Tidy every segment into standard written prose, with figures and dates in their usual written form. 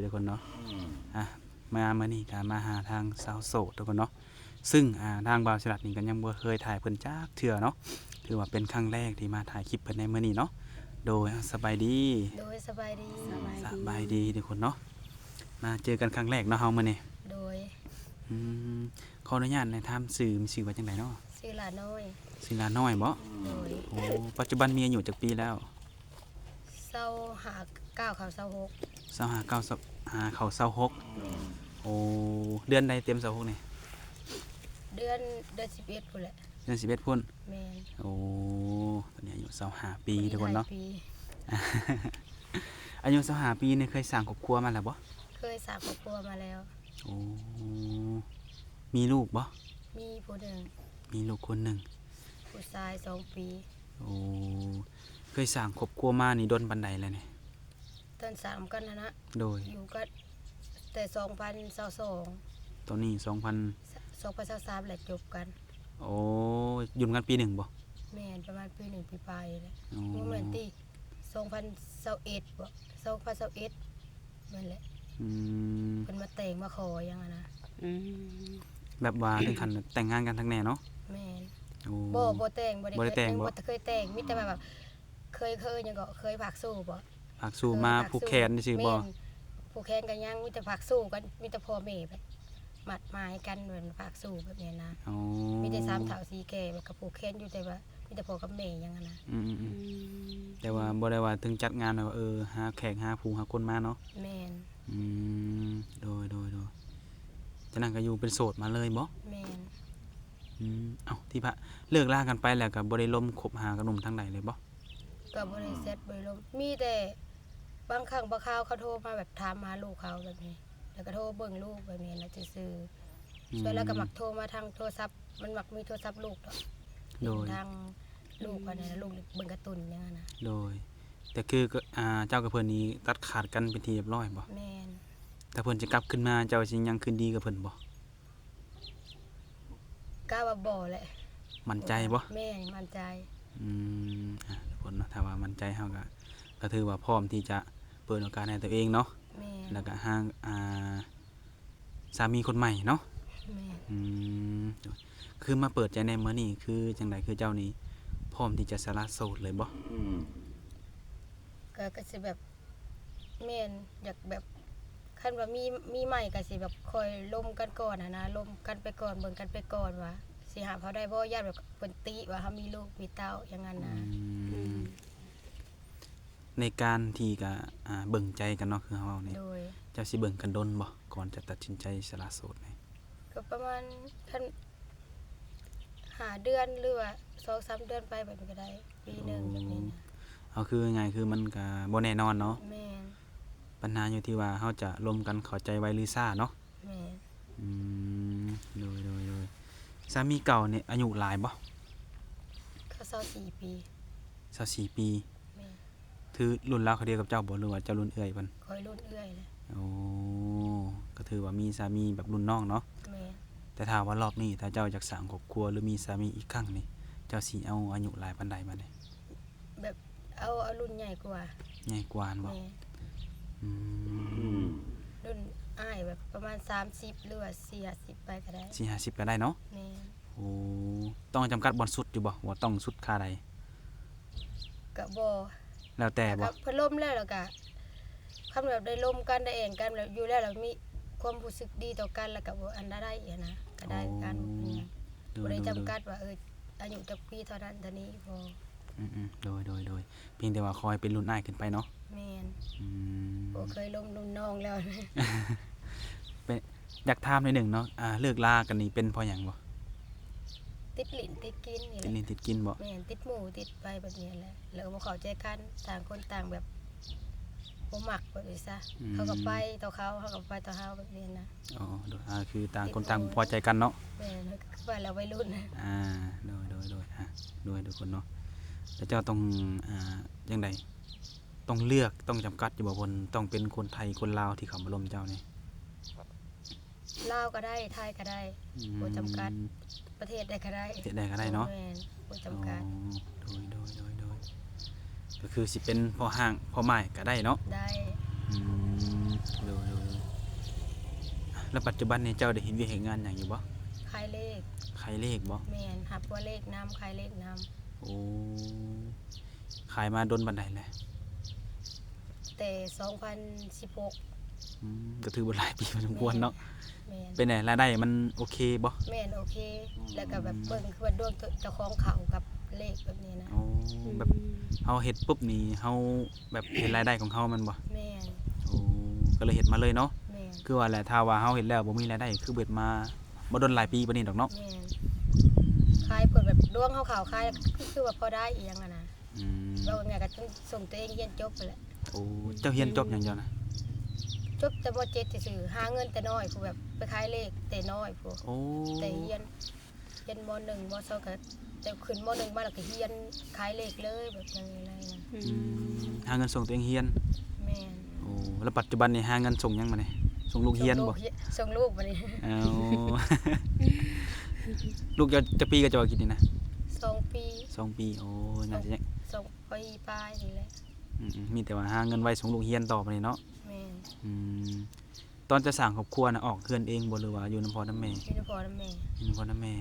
ทุกคนเนาะมานี่ก็มาหาทางสาวโสดทุกคนเนาะซึ่งทางบ่าวฉลัดนี่ก็ยังบ่เคยถ่ายเพิ่นจักเทื่อเนาะถือว่าเป็นครั้งแรกที่มาถ่ายคลิปเพิ่นในมื้อนี้เนาะโดยสบายดีโดยสบายดี สบายดีทุกคนเนาะมาเจอกันครั้งแรกเนาะเฮามื้อนี้โดยขออนุญาตในถามชื่อมีชื่อว่าจังไดเนาะชื่อหลาน้อยชื่อลาน้อยบ่โดยโอ้ปัจจุบันมีอายุจักปีแล้ว25 9เข้า26 25 9เข้า26โอ้เดือนใดเต็ม26นี่เดือน11พุ่นแหละเดือน11พุ่นแม่นโอ้ตอนนี้อายุ25ปีทุกคนเนาะ อายุ25ปีนี่เคยสร้างครอบครัวมาแล้วบ่เคยสร้างครอบครัวมาแล้วโอ้มีลูกบ่มีผู้หนึ่งมีลูกคนหนึ่งผู้ชาย2ปีโอ้เคยสร้างครอบครัวมานี่ดนปานใดแล้วนี่ต้น3กันนะโดยอยู่กันแต่2022ตอนนี้2023แหละจบกันโอ้อยู่กันปีหนึ่งบ่แม่นประมาณปี1ปีปลายแหละบ่แม่นติ2021บ่2021นั่นแหละเพิ่นมาแต่งมาขออย่างนั้นนะแบบว่าถึงขั้นแต่งงานกันทั้งแน่เนาะแม่นโอ้บ่แต่งบ่ได้แต่งบ่เคยแต่งมีแต่แบบเคยหยังก็เคยผากสู้บ่ผากสู้มาผูกแขนซื่อบ่ผูกแขนกันยังมีแต่ผากสู้กันมีแต่พ่อแม่แบบมัดหมายกันเหมือนผากสู้แบบนี้นะมีแต่3เฒ่า4แก่แบบกับผูกแขนอยู่แต่ว่ามีแต่พ่อกับแม่อย่างนั้นนะแต่ว่าบ่ได้ว่าถึงจัดงานว่าหาแขกหาผู้หาคนมาเนาะแม่นโดยฉะนั้นก็อยู่เป็นโสดมาเลยบ่แม่นเอ้าที่พระเลิกลากันไปแล้วก็บ่ได้ล้มคบหากับหนุ่มทางใดเลยบ่ก็บ่ได้เซ็ตบ่ได้ลมมีแต่บางครั้งบางคราวเขาโทรมาแบบถามหาลูกเขาแบบนี้แล้วก็โทรเบิ่งลูกแบบนี้นะซื่อๆส่วนแล้วก็มักโทรมาทางโทรศัพท์มันมักมีโทรศัพท์ลูกโดยทางลูกกันนะลูกเบิ่งการ์ตูนอย่างนั้นนะโดยแต่คือเจ้ากับเพิ่นนี้ตัดขาดกันเป็นที่เรียบร้อยบ่แม่นถ้าเพิ่นจะกลับขึ้นมาเจ้าสิยังคืนดีกับเพิ่นบ่กล้าว่าบ่แหละมั่นใจบ่แม่มั่นใจทุกคนเนาะถ้าว่ามั่นใจเฮาก็ถือว่าพร้อมที่จะเปิดโอกาสให้ตัวเองเนาะแม่แล้วก็หาสามีคนใหม่เนาะแม่คือมาเปิดใจในมื้อนี้คือจังไดคือเจ้านี่พร้อมที่จะสละโสดเลยบ่ก็สิแบบแม่นอยากแบบคันว่ามีใหม่ก็สิแบบคอยล้มกันก่อนนะล้มกันไปก่อนเบิ่งกันไปก่อนว่าสิหาเขาได้บ่ญาติแบบเพิ่นติว่าเฮามีลูกมีเต้าอย่างนั้นนะในการที่ก็เบิ่งใจกันเนาะคือเฮานี่เจ้าสิเบิ่งกันดนบ่ก่อนจะตัดสินใจสละโสดนี่ก็ประมาณคัน5เดือนหรือว่า 2-3 เดือนไปแบบนี้ก็ได้ปีนึงแบบนี้นะเอาคือง่ายคือมันก็บ่แน่นอนเนาะแม่นปัญหาอยู่ที่ว่าเฮาจะร่วมกันเข้าใจไวหรือช้าเนาะแม่นโดยสามีเก่านี่อายุหลายบ่เขา24ปี24ปีแม่นถือรุ่นราวเขาเดียวกับเจ้าบ่หรือว่าเจ้ารุ่นเอื้อยเพิ่นข้อยรุ่นเอื้อยเลยโอ้ก็ถือว่ามีสามีแบบรุ่นน้องเนาะแม่นแต่ถ้าว่ารอบนี้ถ้าเจ้าอยากสร้างครอบครัวหรือมีสามีอีกครั้งนี่เจ้าสิเอาอายุหลายปานใดมานี่แบบเอารุ่นใหญ่กว่าใหญ่กว่าบ่รุ่นอ้ายแบบประมาณ30หรือว่า40ไปก็ได้40ก็ได้เนาะแม่นโอ้ต้องจำกัดบ่อนสุดอยู่บ่ว่าต้องสุดค่าใดก็บ่แล้วแต่บ่เพิ่นล้มแล้วก็คันแบบได้ล้มกันได้เองกันแบบอยู่แล้วเรามีความรู้สึกดีต่อกันแล้วก็บ่อันได้นะก็ได้กันบ่ได้จำกัดว่าอายุจักปีเท่านั้นเท่านี้พอโดยเพียงแต่ว่าคอยเป็นรุ่นอ้ายขึ้นไปเนาะแม่นบ่เคยล้มรุ่นน้องแล้วเป็นอยากถามหน่อยหนึ่งเนาะเลิกลากันนี่เป็นเพราะหยังบ่ติดลิ้นติดกินนี่แหละติดลิ้นติดกินบ่แม่นติดหมู่ติดไปแบบนี้แหละแล้วบ่เข้าใจกันต่างคนต่างแบบบ่มักแบบนี้ซะเขาก็ไปต่อเขาก็ไปต่อเฮาแบบนี้นะอ๋อคือต่างคนต่างพอใจกันเนาะแม่นคือว่าเราวัยรุ่นโดยทุกคนเนาะแล้วเจ้าต้องจังไดต้องเลือกต้องจำกัดอยู่บ่คนต้องเป็นคนไทยคนลาวที่เข้ามาร่วมเจ้านี่ลาวก็ได้ไทยก็ได้บ่จำกัดประเทศใดก็ได้ประเทศใดก็ได้เนาะแม่นบ่จำกัดโดยก็คือสิเป็นพ่อห้างพ่อไม้ก็ได้เนาะได้โดย แล้วปัจจุบันนี้เจ้าได้เฮ็ดเวียกเฮ็ดงานหยังอยู่บ่ ขายเลข ขายเลขบ่ แม่นหับว่าเลขน้ำขายเลขน้ โอ้ขายมาดนบันไดแหละ ำแต่2016ก็ถือว่าหลายปีพอสมควรเนาะ แม่น เป็นไงรายได้มันโอเคบ่ แม่นโอเค แล้วก็แบบเบิ่งคือว่าดวงเจ้าของเขากับเลขแบบนี้นะ โอ้แบบเฮาเฮ็ดปุ๊บนี่เฮาแบบเห็นรายได้ของเฮามันบ่ แม่น โอ้ก็เลยเฮ็ดมาเลยเนาะ แม่น คือว่าแหละถ้าว่าเฮาเฮ็ดแล้วบ่มีรายได้คือเบิดมาบ่ดนหลายปีปานนี้ดอกเนาะ แม่นขายเพิ่นแบบดวงเขาขายคือว่าพอได้อีหยังอะนะ อืม เราไงก็ต้องส่งตัวเองเรียนจบไปแหละ โอ้เจ้าเรียนจบหยังเจ้านะ จบแต่ม .7 ซื่อๆหาเงินแต่น้อยผู้แบบไปขายเลขแต่น้อยผู้ โอ้ แต่เรียนม .1 ม .2 ก็แต่ขึ้นม .1 มาแล้วก็เรียนขายเลขเลยแบบอย่างนี้เลยนะ หาเงินส่งตัวเองเรียน แม่น โอ้แล้วปัจจุบันนี่หาเงินส่งหยังมานี่ส่งลูกเรียนบ่ ส่งลูกบัดนี้ เอา ลูกจะปีก็จะว่ากินนี่นะ 2 ปี 2 ปีโอ้น่าจะยัง 2 ปีปลายนี่แหละ มีแต่ว่าหาเงินไว้ส่งลูกเรียนต่อไปนี่เนาะ แม่น อืมตอนจะสร้างครอบครัวน่ะออกเฮือนเองบ่หรือว่าอยู่นำพ่อนำแม่ มีแต่พ่อและแม่ อยู่นำพ่อนำแม่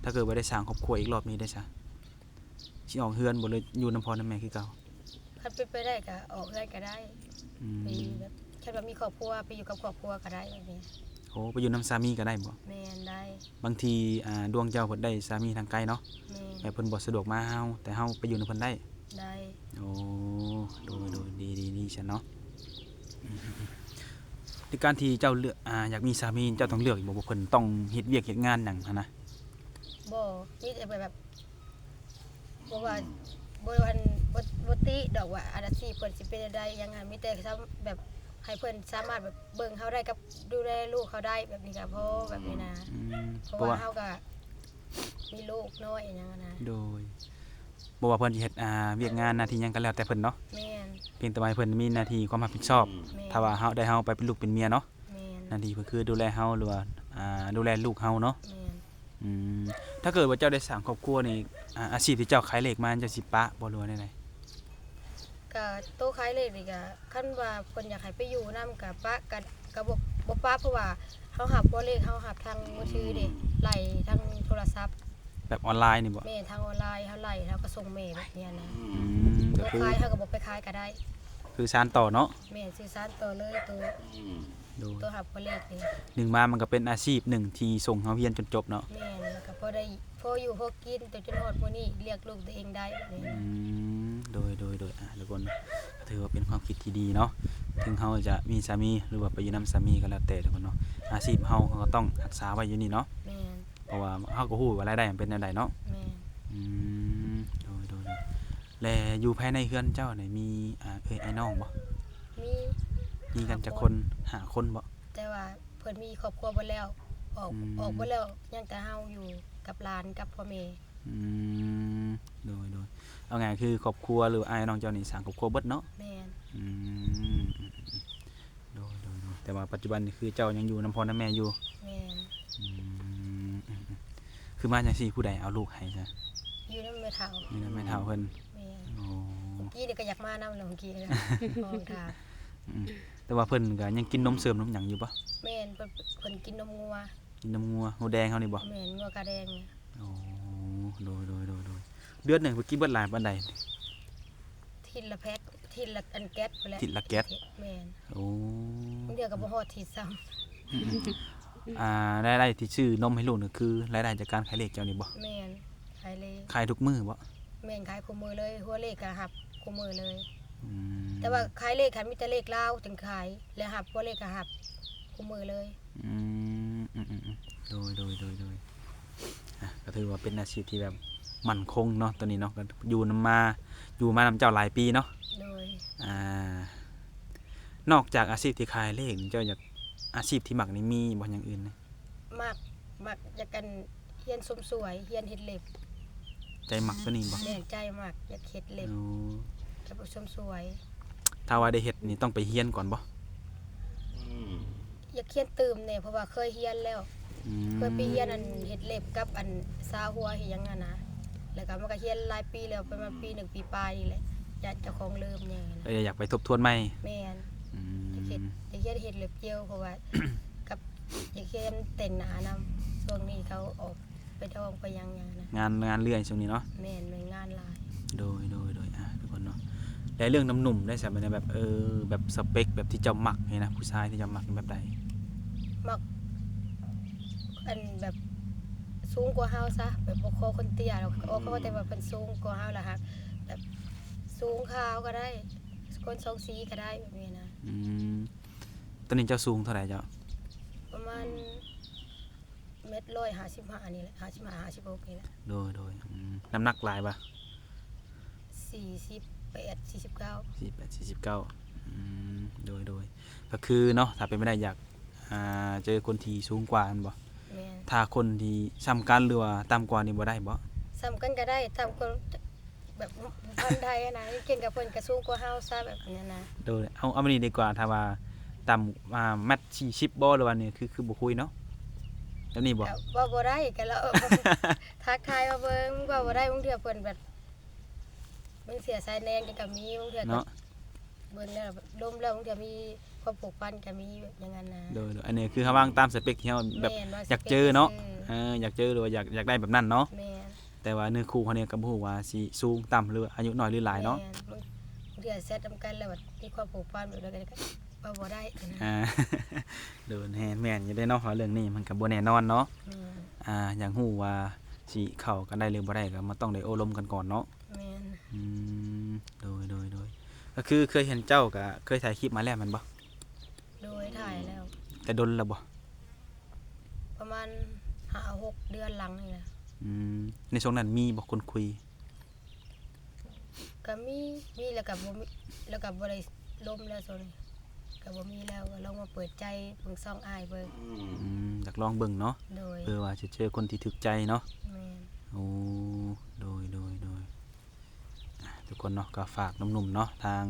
ถ้าเกิดว่าได้สร้างครอบครัวอีกรอบนี้ได้ซะสิออกเฮือนบ่เลยอยู่นำพ่อนำแม่คือเก่า คันเป็นไปได้ก็ออกเรือนก็ได้ อืม ไปแบบคันว่ามีครอบครัวไปอยู่กับครอบครัวก็ได้แบบนี้ โอ้ไปอยู่นำสามีก็ได้บ่ แม่นได้ บางทีดวงเจ้าเพิ่นได้สามีทางไกลเนาะ แม่น แบบเพิ่นบ่สะดวกมาเฮาแต่เฮาไปอยู่นำเพิ่นได้ ได้ โอ้โดยดีฉันเนาะในการที่เจ้าเลือกอยากมีสามีเจ้าต้องเลือกอยู่บ่ว่าเพิ่นต้องเฮ็ดเวียกเฮ็ดงานหยังหันนะ บ่มีแต่แบบบ่ว่าบ่อันบ่ติดอกว่าอาชีพเพิ่นสิเป็นได้ยังไงมีแต่แบบให้เพิ่นสามารถแบบเบิ่งเฮาได้กับดูแลลูกเขาได้แบบนี้ก็พอแบบนี้นะ เพ เพ ราะ ราะ ว่า ว่า เฮาก็มีลูกน้อยอหยังอะนะ โดยบ่ว่าเพิ่นสิเฮ็ดเวียกงานหน้าที่หยังก็แล้วแต่เพิ่นเนาะ แม่น เพียงแต่ว่าให้เพิ่นมีหน้าที่ความรับผิดชอบ แม่น ถ้าว่าเฮาได้เฮาไปเป็นลูกเป็นเมียเนาะ แม่น หน้าที่เพิ่นคือดูแลเฮาหรือว่าดูแลลูกเฮาเนาะ แม่น อืมถ้าเกิดว่าเจ้าได้สร้างครอบครัวนี่อาชีพที่เจ้าขายเลขมาเจ้าสิปะบ่รู้ว่าแนว ก็โตขายเลขนี่ก็คันว่าเพิ่นอยากให้ไปอยู่นำก็ปะก็บ่ปะเพราะว่าเฮาหับบ่เลขเฮาหับทางมือถือเด้ไล่ทางโทรศัพท์ แบบออนไลน์นี่บ่ แม่ทางออนไลน์เฮาไล่เฮาก็ส่งเมลแบบเนี้ยนะ ก็ ตัว คือ ขายเฮาก็บ่ไปขายก็ได้ คือสานต่อเนาะ แม่สื่อสารต่อเลยตัว โดย ตัวหับบ่เลขนี่ หนึ่งมามันก็เป็นอาชีพหนึ่งที่ส่งเฮาเรียนจนจบเนาะ แม่แล้วก็พอได้พออยู่พอกินแต่จนฮอดมื้อนี้เรียกลูกตัวเองได้แบบนี้ โดยทุกคนก็ถือว่าเป็นความคิดที่ดีเนาะถึงเฮาจะมีสามีหรือว่าไปอยู่นำสามีก็แล้วแต่ทุกคนเนาะอาชีพเฮาก็ต้องรักษาไว้อยู่นี่เนาะ แม่น เพราะว่าเฮาก็ฮู้ว่ารายได้มันเป็นแนวใดเนาะ แม่น อืมโดยและอยู่ภายในเฮือนเจ้านี่มีไอ้น้องบ่ มี มีกันจักคนห้าคนบ่ แต่ว่าเพิ่นมีครอบครัวเบิดแล้วออก อืม ออกเบิดแล้วยังแต่เฮาอยู่กับหลานกับพ่อแม่ อืมโดยเอาไงคือครอบครัวหรืออ้ายน้องเจ้านี่สร้างครอบครัวเบิดเนาะ แม่น อืมโดยแต่ว่าปัจจุบันนี่คือเจ้ายังอยู่นำพ่อนำแม่อยู่ แม่น อืมคือมาจังซี่ผู้ใดเอาลูกให้ซะ อยู่นำแม่เฒ่า นี่นะแม่เฒ่าเพิ่น แม่น โอ้ เมื่อกี้นี่ก็อยากมานำแล้วเมื่อกี้นี่ก็มองทาง อืมแต่ว่าเพิ่นก็ยังกินนมเสริมนมหยังอยู่บ่ แม่นเพิ่นกินนมงัว กินนมงัวหูแดงเฮานี่บ่ แม่นงัวกาแดงเนี่ย โอ้โดยเดือนหนึงเพิ่นกินเบิดหลายปานใด ทิศละแพ็คทิศละอันแก๊สพุ่นแหละ ทิศละแก๊ส แม่น โอ้ บางเทื่อก็บ่ฮอดทิศซ้ำ รายได้ที่ซื้อนมให้ลูกนี่คือรายได้จากการขายเลขเจ้านี่บ่ แม่นขายเลข ขายทุกมื้อบ่ แม่นขายคู่มือเลยหัวเลขก็หับคู่มือเลย อืม แต่ว่าขายเลขคันมีแต่เลขลาวจึงขายและหับหัวเลขก็หับคู่มือเลย อืมโดยก็ถือว่าเป็นอาชีพที่แบบมั่นคงเนาะตอนนี้เนาะก็อยู่มานำเจ้าหลายปีเนาะ โดย นอกจากอาชีพที่ขายเลขเจ้าอยากอาชีพที่มักนี่มีบ่อย่างอื่นนะ มักอยากกันเฮียนสมสวยเฮียนเฮ็ดเล็บ ใจมักตัวนี้บ่ แม่นใจมักอยากเฮ็ดเล็บ เอา กับสมสวย ถ้าว่าได้เฮ็ดนี่ต้องไปเรียนก่อนบ่ อยากเฮียนตื่มเนี่ยเพราะว่าเคยเฮียนแล้ว อืม เคยไปเฮียนอันเฮ็ดเล็บกับอันซาหัวเฮ็ดหยังอะนะแล้วก็มันก็เฮียนหลายปีแล้วประมาณปีหนึ่งปีปลายนี่แหละอยากเจ้าของเริ่มอย่างนี้นะ อยากไปทบทวนใหม่ แม่น อื อยากเฮ็ด ม เฮ็ดเล็บเจียวเพราะว่า กับ อยากเห็นเต้นหน้านำช่วงนี้เขาออกไปท่องไปยังนะ งานเรื่อยช่วงนี้เนาะ แม่นหน่วยงานหลาย โดยทุกคนเนาะแล้วเรื่องน้ำหนุ่มได้ใช่ไหมแบบแบบสเปคแบบที่เจ้ามักนี่นะผู้ชายที่เจ้ามักแบบใด มักอันแบบสูงกว่าเฮาซะแบบบ่คอคนเตี้ยแล้วก็เขาแต่ว่าเพิ่นสูงกว่าเฮาล่ะครับแบบสูงขาวก็ได้คนทรงสีก็ได้แบบนี้นะ ตอนนี้เจ้าสูงเท่าไหร่เจ้า ประมาณ155นี่แหละ55 56นี่แหละ โดยน้ำหนักหลายปะ 48 49 48 49โดยก็คือเนาะถ้าเป็นไม่ได้อยากเจอคนที่สูงกว่าอันบ่ แม่น ถ้าคนที่ซ้ำกันหรือว่าต่ำกว่านี่บ่ได้บ่ ซ้ำกันก็ได้ตามคนแบบพันธุ์ไทยอะนะเก่งกับเพิ่นก็สูงกว่าเฮาซะแบบนี้นะ โดยเอามานี่ดีกว่าถ้าว่าต่ำแมตช์40บ่หรือว่านี่คือบ่คุยเนาะแล้วนี่บ่ ก็ว่าบ่ได้ก็แล้ว ทักทายมาเบิ่งว่าบ่ได้บางเทื่อเพิ่นแบบบางเสียสายแนงก็มีบางเทื่อก็ เนาะ เบิ่งแล้วแบบล้มแล้วบางเทื่อมีความผูกพันก็มีอย่างนั้นนะ โดยอันนี้คือเฮาวางตามสเปคที่เฮาแบบ ม่นว่ อยากเจอเนาะ สิป็ อยากเจอหรือว่าอยากได้แบบนั้นเนาะ แม่น แต่ว่าเนื้อคู่เขาเนี่ยก็บ่ฮู้ว่าสิสูงต่ำหรือว่าอายุน้อยหรือหลายเนาะ แม่บางเทื่อเซตนำกันแล้วแบบมีความผูกพันแบบนั้นก็ว่าบ่ได้นะ โดนแม่นอยู่ได้เนาะเพราะเรื่องนี้มันก็บ่แน่นอนเนาะ แม่น อยากฮู้ว่าสิเข้ากันได้หรือบ่ได้ก็มันต้องได้อบรมกันก่อนเนาะ แม่น อืมโดยก็คือเคยเห็นเจ้าก็เคยถ่ายคลิปมาแล้วแมันบ่ โดยถ่ายแล้ว แต่ดนแล้วบ่ ประมาณ5-6 เดือนหลังนี่นะ อืมในช่วงนั้นมีบ่คนคุย ก็มีแล้วก็บ่มีแล้วก็บ่ได้ล้มแล้วโซนก็บ่มีแล้วก็ลองมาเปิดใจเบิ่งซ่องอ้ายเบิ่ง อยากลองเบิ่งเนาะ โดย เพื่อว่าจะเจอคนที่ถูกใจเนาะ แม่น โอ้โดยทุกคนเนาะก็ฝากหนุ่มๆเนาะทาง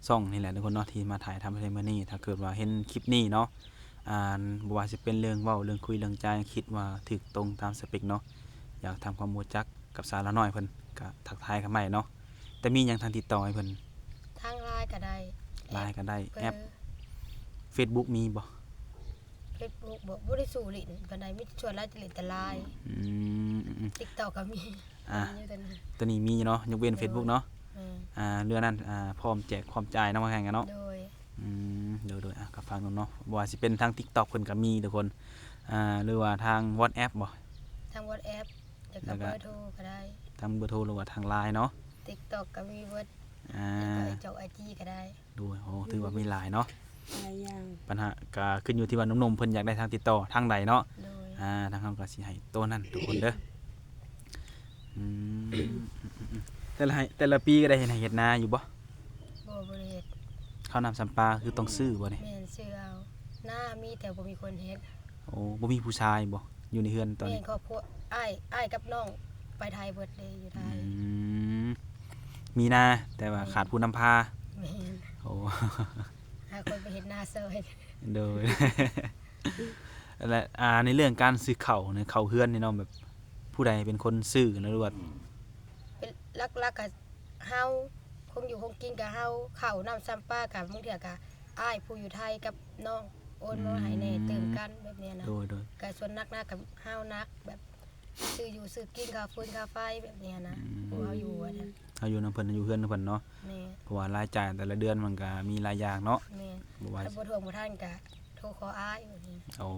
ช่องนี่แหละทุกคนเนาะที่มาถ่ายทำให้มื้อนี้ถ้าเกิดว่าเห็นคลิปนี้เนาะบ่ว่าสิเป็นเรื่องเว้าเรื่องคุยเรื่องใจคิดว่าถูกตรงตามสเปคเนาะอยากทำความรู้จักกับสาวละน้อยเพิ่นก็ทักทายกันใหม่เนาะแต่มีหยังทางติดต่อให้เพิ่น ทางไลน์ก็ได้ ไลน์ก็ได้ เบอ แอป ร์ Facebook มีบ่ Facebook บ่ได้สู่ลิ้นปานใดมีชวนไลน์จะเล่นแต่ไลน์ อืม TikTok ก็มี อ่ะ มีอยู่แต่นั้น ตัวนี้มีเนาะยกเว้น Facebook เนาะ แม่น เรื่องนั้นพร้อมแจกพร้อมจ่ายเนาะว่าแข่งกันเนาะ โดย โดยกับฟังเนาะบ่ว่าสิเป็นทาง TikTok เพิ่นก็มีทุกคนหรือว่าทาง WhatsApp บ่ ทาง WhatsApp แล้ว แล้ ก็ วก็ เบอร์โทรก็ได้ ทางเบอร์โทรหรือว่าทาง LINE เนาะ TikTok ก็มีเบิด อ่า แล้วก็เจ้า IG ก็ได้ ดูโอ้ถือว่ามีหลายเนาะ หลายอย่าง ปัญหาก็ขึ้นอยู่ที่ว่าหนุ่มๆเพิ่นอยากได้ทางติดต่อทางใดเนาะ โดย ทางเฮาก็สิให้ตัวนั้นทุกคนเด้ออืมแต่ละปีก็ได้เฮ็ดนาอยู่บ่ บ่ได้เฮ็ด ข้าวน้ำสำปลาคือต้องซื้อบ่นี่ แม่นชื่อเอาหน้ามีแต่บ่มีคนเฮ็ด โอ้บ่มีผู้ชายบ่อยู่ในเฮือนตอน แม่ นี้ นครอบครัวอ้ายกับน้องไปไทยเบิดเลยอยู่ไทย มมีนาแต่ว่าขาดผู้นำพา แม่น โอ้ หาคนไปเฮ็ดหน้าเซย โดย และในเรื่องการซื้อเข่าวเนี่ยเข่าวเฮือนนี่เนาะแบบผู้ใดเป็นคนซื้อนะหรือว่า เป็นลักๆก็เฮาคงอยู่คงกินกับเฮาข้าวน้ำซ้ำปลากับบางเทื่อก็อ้ายผู้อยู่ไทยกับน้องโอนมาให้แน่เติมกันแบบเนี้ยนะ โดย ก็ส่วนนักกับเฮานักแบบซื้ออยู่ซื้อกินค่าฟืนค่าไฟแบบเนี้ยนะผู้เฮาอยู่อะนะ เอาอยู่นำเพิ่นอยู่เฮือนนำเพิ่นเนาะ แม่ เพราะว่ารายจ่ายแต่ละเดือนมันก็มีหลายอย่างเนาะ แม่ บ่ว่า ถ้าบ่ทวงบ่ทันก็โทรขออ้ายแบบนี้ โอ้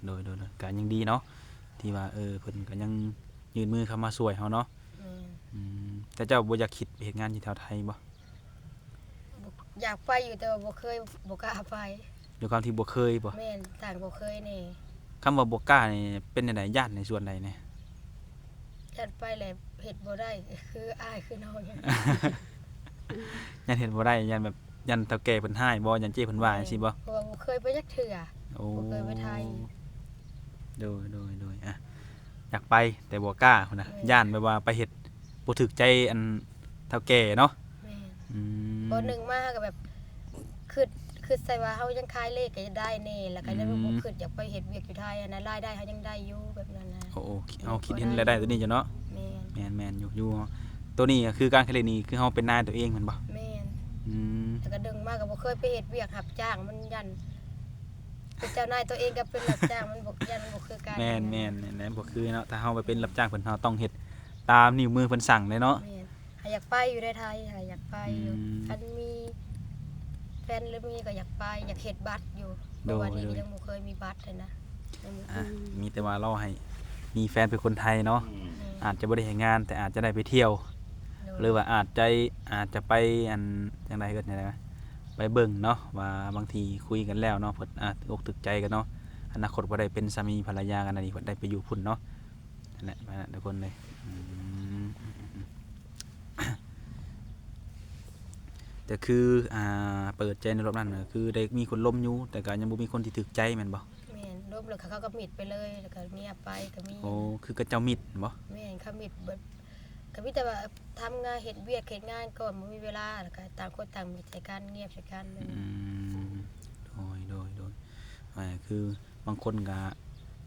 โดยก็ยังดีเนาะที่ว่าเพิ่นก็ยังยื่นมือเข้ามาช่วยเฮาเนาะ แม่ แต่เจ้าบ่อยากคิดไปเฮ็ดงานอยู่แถวไทยบ่ อยากไปอยู่แต่ว่าบ่เคยบ่กล้าไป ด้วยความที่บ่เคยบ่ แม่นต่างบ่เคยนี่ คำว่าบ่กล้านี่เป็นจังไดย่านในส่วนใดเนี่ย จัดไปแหละเฮ็ดบ่ได้คืออ้ายคือน้องเนี่ย ยันเฮ็ดบ่ได้ยันแบบยันเฒ่าแก่เพิ่นให้บ่ยันเจ้เพิ่นว่าจังซี่บ่ เพราะว่าบ่เคยไปจักเทื่อ โอ้ บ่เคยไปไทย โดยอยากไปแต่บ่กล้าพุ่นน่ะย่านแบบว่าไปเฮ็ดบ่ถูกใจอันเฒ่าแก่เนาะ แม่น อืม บ่หนึงมาก็แบบคือใส่ว่าเฮายังขายเลขก็ได้แน่แล้วก็ยังบ่คิดอยากไปเฮ็ดเวียกอยู่ไทยอันนั้นรายได้เฮายังได้อยู่แบบนั้นนะ โอ้เอาคิดเห็นรายได้ตัวนี้จ้ะเนาะ แม่น แม่นอยู่ตัวนี้ก็คือการขายนี่คือเฮาเป็นนายตัวเองแม่นบ่ แม่น อืม แต่ก็ดึงมาก็บ่เคยไปเฮ็ดเวียกรับจ้างมันยัน เป็นเจ้านายตัวเองกับเป็นรับจ้างมันบ่ยันบ่คือกัน แม่นนั่นบ่คือเนาะถ้าเฮาไปเป็นรับจ้างเพิ่นเฮาต้องเฮ็ดตามนิ้วมือเพิ่นสั่งเลยเนาะ แม่นหาอยากไปอยู่ในไทยหาอยากไปอยู่ อืม คันมีแฟนหรือมีก็อยากไปอยากเฮ็ดบัตรอยู่เพ โดย ราะว่านี่ยังบ่เคยมีบัตรเลยนะยังบ่ อ่ะมีแต่ว่าเราให้มีแฟนเป็นคนไทยเนาะ อืม อาจจะบ่ได้เฮ็ดงาน แต่อาจจะได้ไปเที่ยว หรือว่าอาจจะไปอันจังได๋ก็ได้ไปเบิ่งเนาะว่าบางทีคุยกันแล้วเนาะเพิ่นอกถึกใจกันเนาะอนาคตบ่ได้เป็นสามีภรรยากันอันนี้เพิ่นได้ไปอยู่พุ่นเนาะนั่นแหละมาทุกคนเลยมแต่คือเปิดใจในรอบนั้นน่ะคือได้มีคนล้มอยู่แต่ก็ยังบ่มีคนที่ถึกใจแม่นบ่ แม่นรวมแล้วเขาก็มิดไปเลยแล้วก็เงียบไปก็มี โอ้คือกระเจ้ามิตรบ่ แม่นเขามิดเบิดก็มีแต่ว่าทำงานเฮ็ดเวียกเฮ็ดงานก่อนบ่มีเวลาแล้วก็ต่างคนต่างมิดใส่กันเงียบใส่กันเลย อืมโดยคือบางคนก็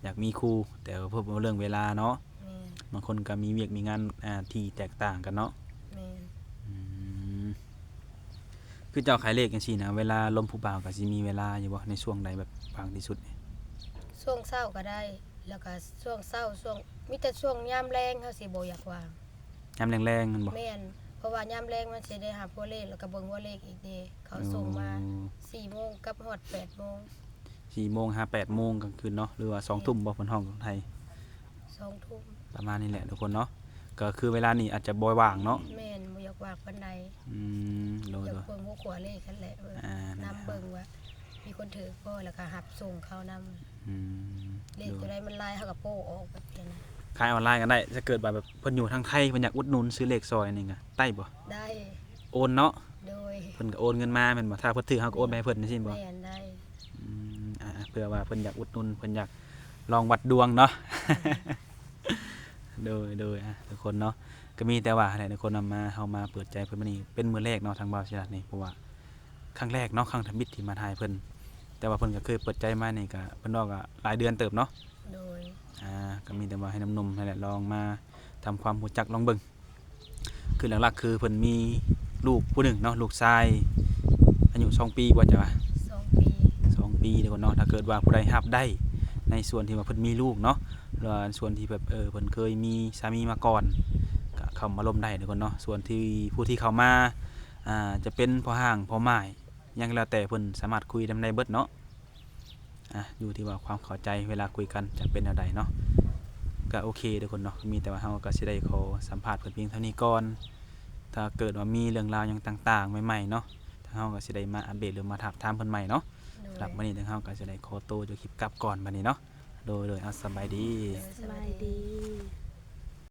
อยากมีครูแต่ว่าเพิ่นเรื่องเวลาเนาะ แม่น บางคนก็มีเวียกมีงานที่แตกต่างกันเนาะ แม่น อืมคือเจ้าขายเลขจังซี่นะเวลาลมผู้บ่าวก็สิมีเวลาอยู่บ่ในช่วงใดแบบบางที่สุดนี่ ช่วงเช้าก็ได้ แล้วก็ช่วงเช้าช่วงมีแต่ช่วงยามแลงเฮาสิบ่อยากวาง ยามแรงๆมันบ่ แม่นเพราะว่ายามแลงมันสิได้หาตัวเลขแล้วก็เบิ่งว่าเลขอีกเด้เขาส่งมา4โมงกับฮอด8โมง 4 โมง 8 โมงกลางคืนเนาะหรือว่า2 ทุ่มบ่เพิ่นห้องของไทย 2ทุ่ม ประมาณนี้แหละทุกคนเนาะก็คือเวลานี้อาจจะบ่ว่างเนาะ แม่นบ่อยากวางปานใด โด อยาก ย เบิ่งหัวขวาเลขกันแหละเบิ่ง นั่นแหละ นำเบิ่งว่ามีคนถือบ่แล้วก็หับส่งเขานำ อืม เลขตัวใดมันลายเฮาก็โป้ออกแบบนี้นะ ขายออนไลน์กันได้จะเกิดแบบเพิ่นอยู่ทางไทยเพิ่นอยากอุดหนุนซื้อเลขซอยนี่ก็ได้บ่ ได้ โอนเนาะ โดย เพิ่นก็โอนเงินมาแม่นบ่ถ้าเพิ่นถือเฮาก็โอนไปให้เพิ่นจังซี่บ่ แม่นได้ เพื่อว่าเพิ่นอยากอุดหนุนเพิ่นอยากลองวัดดวงเนาะ โดยทุกคนเนาะก็มีแต่ว่าแหละทุกคนนำมาเฮามาเปิดใจเพิ่นมื้อนี้เป็นมื้อแรกเนาะทางบ่าวศิรัตน์นี่เพราะว่าครั้งแรกเนาะครั้งทำบิดที่มาถ่ายเพิ่นแต่ว่าเพิ่นก็เคยเปิดใจมานี่ก็เพิ่นว่าก็หลายเดือนเติบเนาะ โดย ก็มีแต่ว่าให้หนุ่มๆนั่นแหละลองมาทำความรู้จักลองเบิ่งคือหลักๆคือเพิ่นมีลูกผู้หนึ่งเนาะลูกชายอายุ2 ปีบ่จ้ะวะ 2 ปี 2 ปีเด้อคนเนาะถ้าเกิดว่าผู้ใดรับได้ในส่วนที่ว่าเพิ่นมีลูกเนาะหรือว่าส่วนที่แบบเพิ่นเคยมีสามีมาก่อนก็เข้ามาร่วมได้เด้อคนเนาะส่วนที่ผู้ที่เข้ามาจะเป็นพ่อห้างพ่อหม่ายหยังแล้วแต่เพิ่นสามารถคุยนำได้เบิดเนาะอยู่ที่ว่าความเข้าใจเวลาคุยกันจะเป็นแนวใดเนาะก็โอเคทุกคนเนาะมีแต่ว่าเฮาก็สิได้ขอสัมภาษณ์เพิ่นเพียงเท่านี้ก่อนถ้าเกิดว่ามีเรื่องราวหยังต่างๆใหม่ๆเนาะทางเฮาก็สิได้มาอัปเดตหรือมาถามถามเพิ่นใหม่เนาะ โดย สำหรับวันนี้ทางเฮาก็จะได้ขอตัวจะคลิปกลับก่อนบัดนี้เนาะโดยเอาสบายดี โดย สบายดี